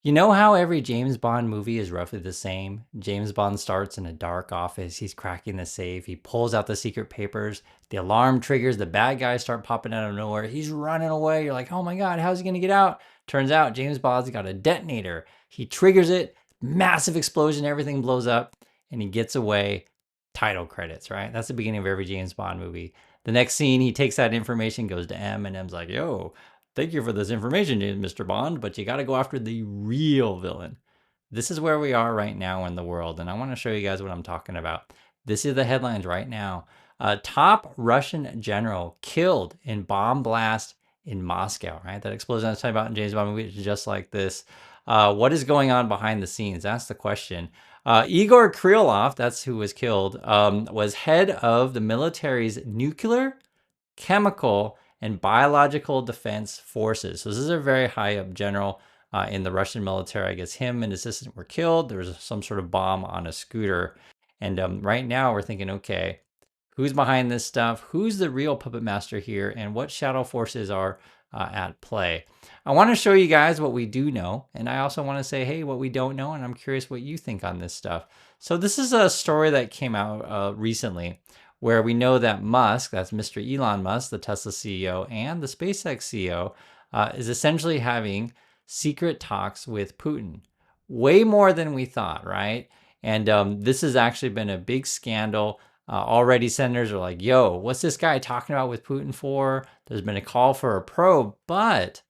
You know how every James Bond movie is roughly the same? James Bond starts in a dark office. He's cracking the safe. He pulls out the secret papers. The alarm triggers. The bad guys start popping out of nowhere. He's running away. You're like, oh my God, how's he going to get out? Turns out James Bond's got a detonator. He triggers it. Massive explosion. Everything blows up. And he gets away. Title credits, right? That's the beginning of every James Bond movie. The next scene, he takes that information, goes to M, and M's like, yo, thank you for this information, Mr. Bond, but you got to go after the real villain. This is where we are right now in the world, and I want to show you guys what I'm talking about. This is the headlines right now. Top Russian general killed in bomb blast in Moscow, right? That explosion I was talking about in James Bond movie is just like this. What is going on behind the scenes? That's the question. Igor Krylov, that's who was killed, was head of the military's nuclear, chemical, and biological defense forces. So this is a very high up general in the Russian military. I guess him and his assistant were killed. There was some sort of bomb on a scooter. And right now we're thinking, okay, who's behind this stuff? Who's the real puppet master here? And what shadow forces are at play? I want to show you guys what we do know. And I also want to say, hey, what we don't know. And I'm curious what you think on this stuff. So this is a story that came out recently where we know that Musk, that's Mr. Elon Musk, the Tesla CEO, and the SpaceX CEO, is essentially having secret talks with Putin. Way more than we thought, right? And this has actually been a big scandal. Already senators are like, yo, what's this guy talking about with Putin for? There's been a call for a probe, but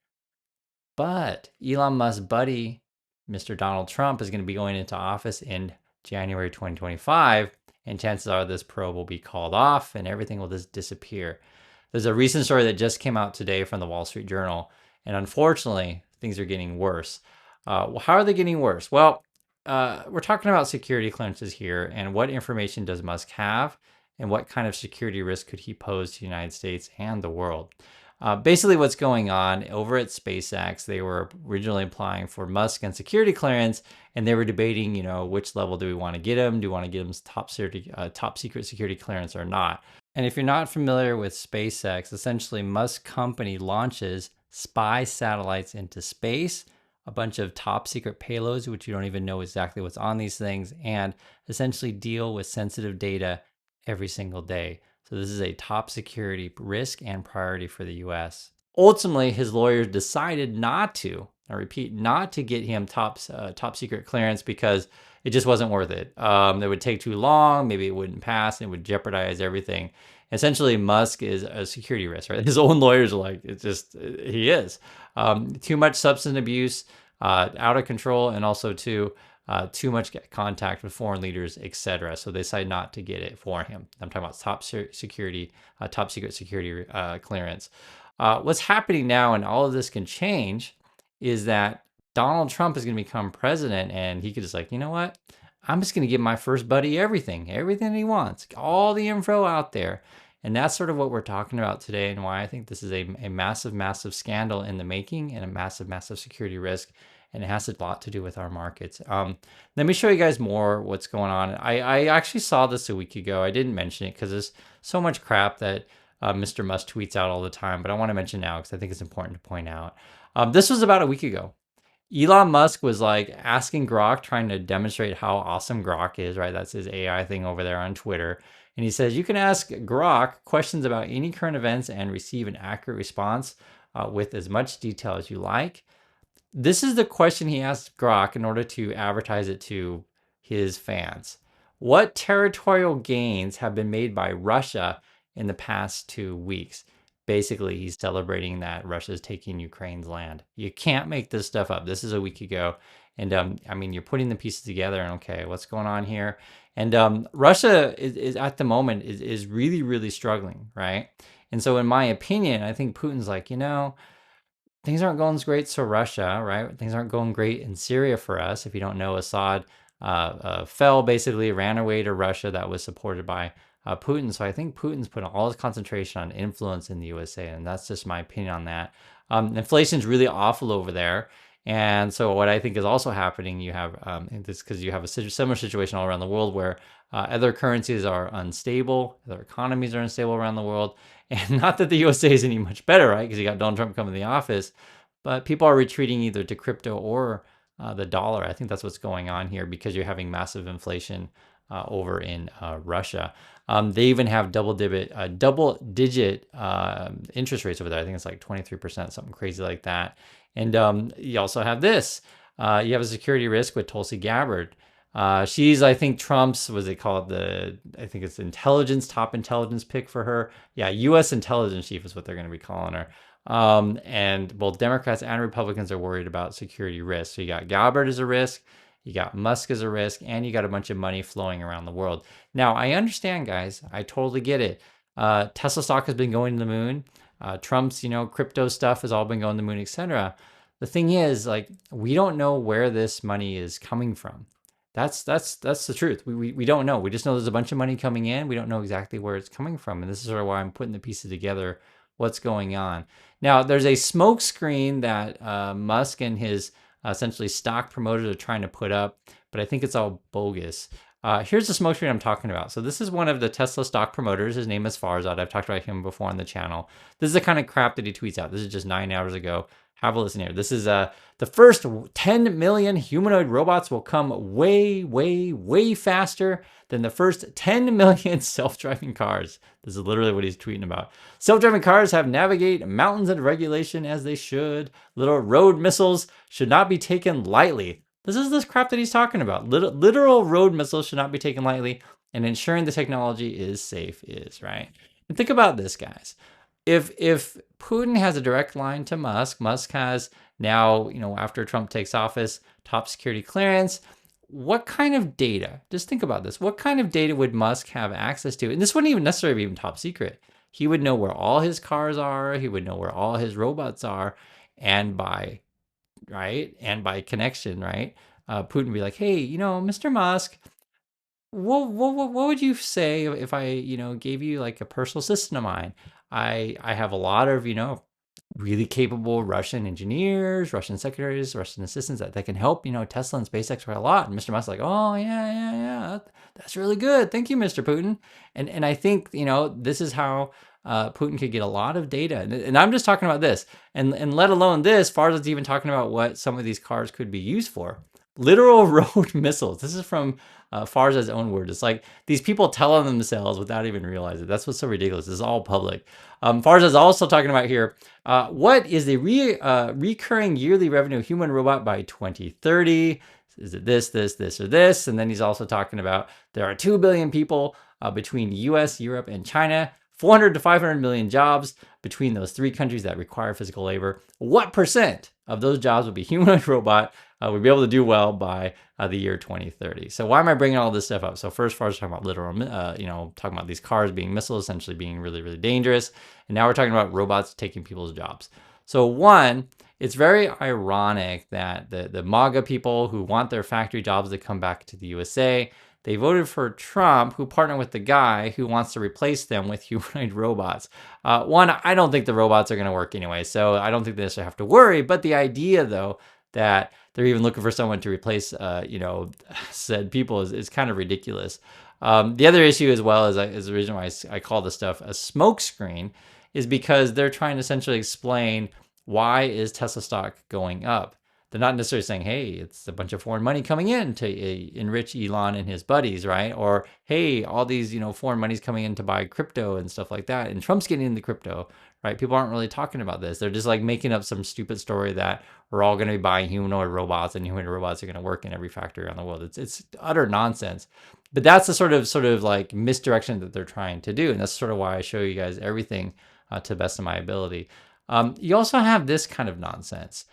Elon Musk's buddy, Mr. Donald Trump, is going to be going into office in January 2025, and chances are this probe will be called off and everything will just disappear. There's a recent story that just came out today from the Wall Street Journal, and unfortunately, things are getting worse. How are they getting worse? Well, we're talking about security clearances here, and what information does Musk have, and what kind of security risk could he pose to the United States and the world? Basically, what's going on over at SpaceX, they were originally applying for Musk and security clearance, and they were debating, which level do we want to get him? Do we want to get him top secret security clearance or not? And if you're not familiar with SpaceX, essentially Musk company launches spy satellites into space, a bunch of top secret payloads, which you don't even know exactly what's on these things, and essentially deal with sensitive data every single day. So this is a top security risk and priority for the US. Ultimately, his lawyers decided not to, I repeat, not to get him top secret clearance because it just wasn't worth it. It would take too long, maybe it wouldn't pass, and it would jeopardize everything. Essentially, Musk is a security risk, right? His own lawyers are like, he is. Too much substance abuse, out of control, and also too much contact with foreign leaders, etc. So they decided not to get it for him. I'm talking about top secret security clearance. What's happening now, and all of this can change, is that Donald Trump is going to become president, and he could just like, you know what? I'm just going to give my first buddy everything that he wants, all the info out there. And that's sort of what we're talking about today, and why I think this is a massive, massive scandal in the making, and a massive, massive security risk. And it has a lot to do with our markets. Let me show you guys more what's going on. I actually saw this a week ago. I didn't mention it because there's so much crap that Mr. Musk tweets out all the time, but I want to mention now because I think it's important to point out. This was about a week ago. Elon Musk was like asking Grock, trying to demonstrate how awesome Grock is, right? That's his AI thing over there on Twitter. And he says, you can ask Grock questions about any current events and receive an accurate response with as much detail as you like. This is the question he asked Grock in order to advertise it to his fans. What territorial gains have been made by Russia in the past 2 weeks? Basically, he's celebrating that Russia's taking Ukraine's land. You can't make this stuff up. This is a week ago. And I mean, you're putting the pieces together and okay, what's going on here? And Russia is at the moment is really, really struggling, right? And so in my opinion, I think Putin's like, things aren't going great for Russia, right? Things aren't going great in Syria for us. If you don't know, Assad fell, basically ran away to Russia. That was supported by Putin. So I think Putin's putting all his concentration on influence in the USA, and that's just my opinion on that. Inflation's really awful over there. And so what I think is also happening, you have this because you have a similar situation all around the world where other currencies are unstable, other economies are unstable around the world. And not that the USA is any much better, right? Because you got Donald Trump coming to the office, but people are retreating either to crypto or the dollar. I think that's what's going on here because you're having massive inflation over in Russia. They even have double digit interest rates over there. I think it's like 23%, something crazy like that. And you also have this. You have a security risk with Tulsi Gabbard. She's, I think, Trump's, what they call it, I think it's top intelligence pick for her. Yeah, U.S. intelligence chief is what they're going to be calling her. And both Democrats and Republicans are worried about security risks. So you got Gabbard as a risk, you got Musk as a risk, and you got a bunch of money flowing around the world. Now, I understand, guys. I totally get it. Tesla stock has been going to the moon. Trump's, crypto stuff has all been going to the moon, etc. The thing is, like, we don't know where this money is coming from. That's the truth. We don't know. We just know there's a bunch of money coming in. We don't know exactly where it's coming from. And this is sort of why I'm putting the pieces together, what's going on. Now, there's a smoke screen that Musk and his essentially stock promoters are trying to put up, but I think it's all bogus. Here's the smoke screen I'm talking about. So this is one of the Tesla stock promoters. His name is Farzad. I've talked about him before on the channel. This is the kind of crap that he tweets out. This is just 9 hours ago. Have a listen here. This is the first 10 million humanoid robots will come way, way, way faster than the first 10 million self-driving cars. This is literally what he's tweeting about. Self-driving cars have navigate mountains and regulation as they should. Little road missiles should not be taken lightly. This is this crap that he's talking about. Literal road missiles should not be taken lightly, and ensuring the technology is safe is, right? And think about this, guys. If Putin has a direct line to Musk, Musk has now, after Trump takes office, top security clearance, what kind of data? Just think about this. What kind of data would Musk have access to? And this wouldn't even necessarily be even top secret. He would know where all his cars are. He would know where all his robots are. And by connection, right? Putin would be like, hey, Mr. Musk, what would you say if I, gave you like a personal assistant of mine? I have a lot of, really capable Russian engineers, Russian secretaries, Russian assistants that can help, Tesla and SpaceX quite a lot. And Mr. Musk's like, oh, yeah. That's really good. Thank you, Mr. Putin. And I think, this is how Putin could get a lot of data. And I'm just talking about this. And let alone this, Farzad's even talking about what some of these cars could be used for. Literal road missiles. This is from Farzad's own words. It's like these people telling themselves without even realizing it. That's what's so ridiculous. This is all public. Farzad's also talking about here, what is the recurring yearly revenue of human robot by 2030? Is it this, or this? And then he's also talking about there are 2 billion people between the US, Europe, and China. 400 to 500 million jobs between those three countries that require physical labor. What percent of those jobs would be humanoid robot would be able to do well by the year 2030? So why am I bringing all this stuff up? So first, Far's talking about literal, talking about these cars being missiles, essentially being really, really dangerous. And now we're talking about robots taking people's jobs. So one, it's very ironic that the MAGA people who want their factory jobs to come back to the USA, they voted for Trump, who partnered with the guy who wants to replace them with humanoid robots. One, I don't think the robots are going to work anyway, so I don't think they necessarily have to worry. But the idea, though, that they're even looking for someone to replace, said people is kind of ridiculous. The other issue as well is the reason why I call this stuff a smokescreen is because they're trying to essentially explain why is Tesla stock going up. They're not necessarily saying, hey, it's a bunch of foreign money coming in to enrich Elon and his buddies, right? Or, hey, all these, foreign money's coming in to buy crypto and stuff like that. And Trump's getting into crypto, right? People aren't really talking about this. They're just like making up some stupid story that we're all going to be buying humanoid robots and humanoid robots are going to work in every factory around the world. It's utter nonsense. But that's the sort of like misdirection that they're trying to do. And that's sort of why I show you guys everything to the best of my ability. You also have this kind of nonsense.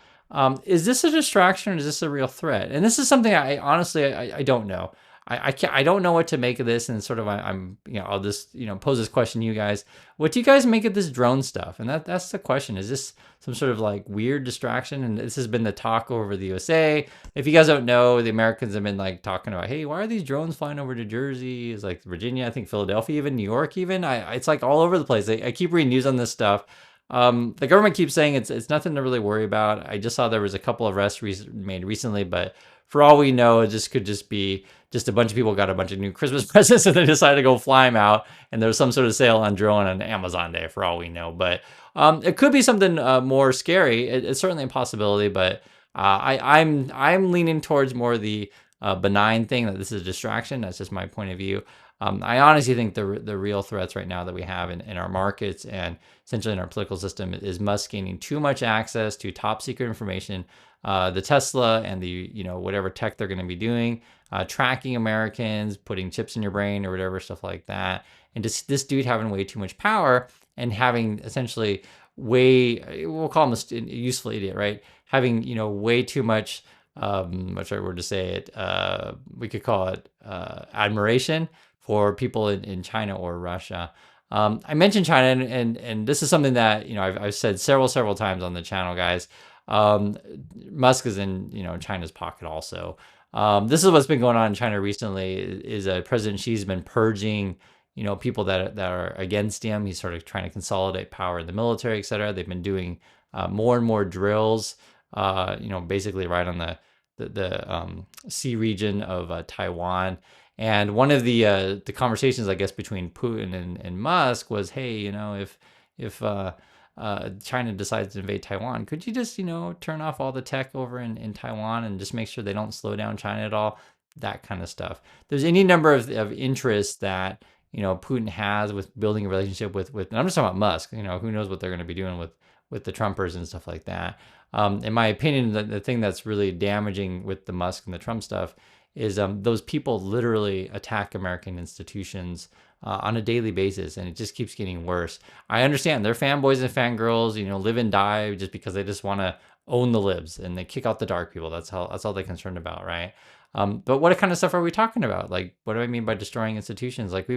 Is this a distraction or is this a real threat? And this is something I honestly, I don't know. I don't know what to make of this. And sort of, I'll just, pose this question to you guys. What do you guys make of this drone stuff? And that's the question. Is this some sort of like weird distraction? And this has been the talk over the USA. If you guys don't know, the Americans have been like talking about, hey, why are these drones flying over to Jersey? It's like Virginia, I think Philadelphia, even New York, even. It's like all over the place. I keep reading news on this stuff. The government keeps saying it's nothing to really worry about. I just saw there was a couple of arrests made recently, but for all we know, it could just be a bunch of people got a bunch of new Christmas presents and they decided to go fly them out. And there's some sort of sale on drone on Amazon Day for all we know. But it could be something more scary. It's certainly a possibility, but I'm leaning towards more the benign thing, that this is a distraction. That's just my point of view. I honestly think the real threats right now that we have in our markets and essentially in our political system is Musk gaining too much access to top secret information, the Tesla and the whatever tech they're going to be doing, tracking Americans, putting chips in your brain or whatever stuff like that, and just this dude having way too much power and having essentially way, we'll call him a useful idiot, right? Having way too much, what's the right word to say it, we could call it admiration for people in China or Russia. I mentioned China, and this is something that I've said several times on the channel, guys. Musk is in China's pocket also. This is what's been going on in China recently. Is President Xi's been purging people that are against him. He's sort of trying to consolidate power in the military, etc. They've been doing more and more drills. Basically right on the sea region of Taiwan. And one of the conversations, I guess, between Putin and Musk was, hey, if China decides to invade Taiwan, could you just turn off all the tech over in Taiwan and just make sure they don't slow down China at all? That kind of stuff. There's any number of interests that Putin has with building a relationship with. And I'm just talking about Musk. Who knows what they're going to be doing with the Trumpers and stuff like that. In my opinion, the thing that's really damaging with the Musk and the Trump stuff is those people literally attack American institutions on a daily basis, and it just keeps getting worse. I understand they're fanboys and fangirls, live and die just because they just want to own the libs and they kick out the dark people. That's all they're concerned about, right? But what kind of stuff are we talking about? Like, what do I mean by destroying institutions? Like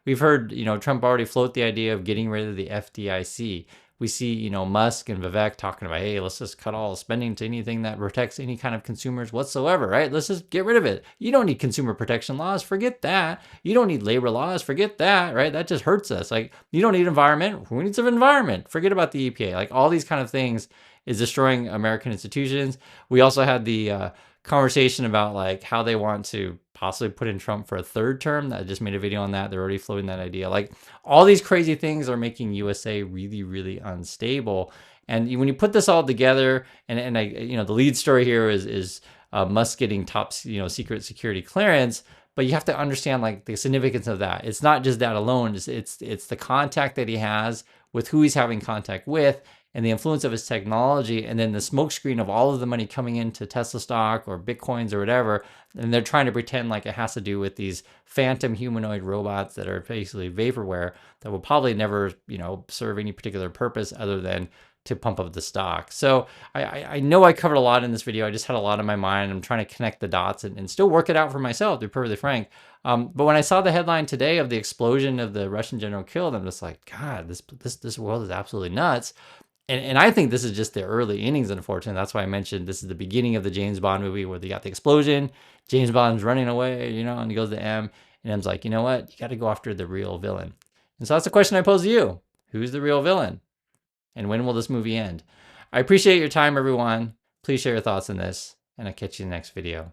we've heard, Trump already float the idea of getting rid of the FDIC. We see, Musk and Vivek talking about, hey, let's just cut all spending to anything that protects any kind of consumers whatsoever, right? Let's just get rid of it. You don't need consumer protection laws, forget that. You don't need labor laws, forget that, right? That just hurts us. Like, you don't need environment, who needs an environment? Forget about the EPA. Like, all these kind of things is destroying American institutions. We also had the conversation about like how they want to possibly put in Trump for a third term. I just made a video on that. They're already floating that idea. Like, all these crazy things are making USA really, really unstable. And when you put this all together, and I, the lead story here is Musk getting top, secret security clearance. But you have to understand like the significance of that. It's not just that alone. It's the contact that he has with who he's having contact with, and the influence of his technology, and then the smokescreen of all of the money coming into Tesla stock or Bitcoins or whatever. And they're trying to pretend like it has to do with these phantom humanoid robots that are basically vaporware that will probably never, serve any particular purpose other than to pump up the stock. So I know I covered a lot in this video. I just had a lot in my mind. I'm trying to connect the dots and still work it out for myself, to be perfectly frank. But when I saw the headline today of the explosion of the Russian general killed, I'm just like, God, this world is absolutely nuts. And I think this is just the early innings, unfortunately. That's why I mentioned this is the beginning of the James Bond movie where they got the explosion. James Bond's running away, and he goes to M. And M's like, you know what? You got to go after the real villain. And so that's the question I pose to you. Who's the real villain? And when will this movie end? I appreciate your time, everyone. Please share your thoughts on this, and I'll catch you in the next video.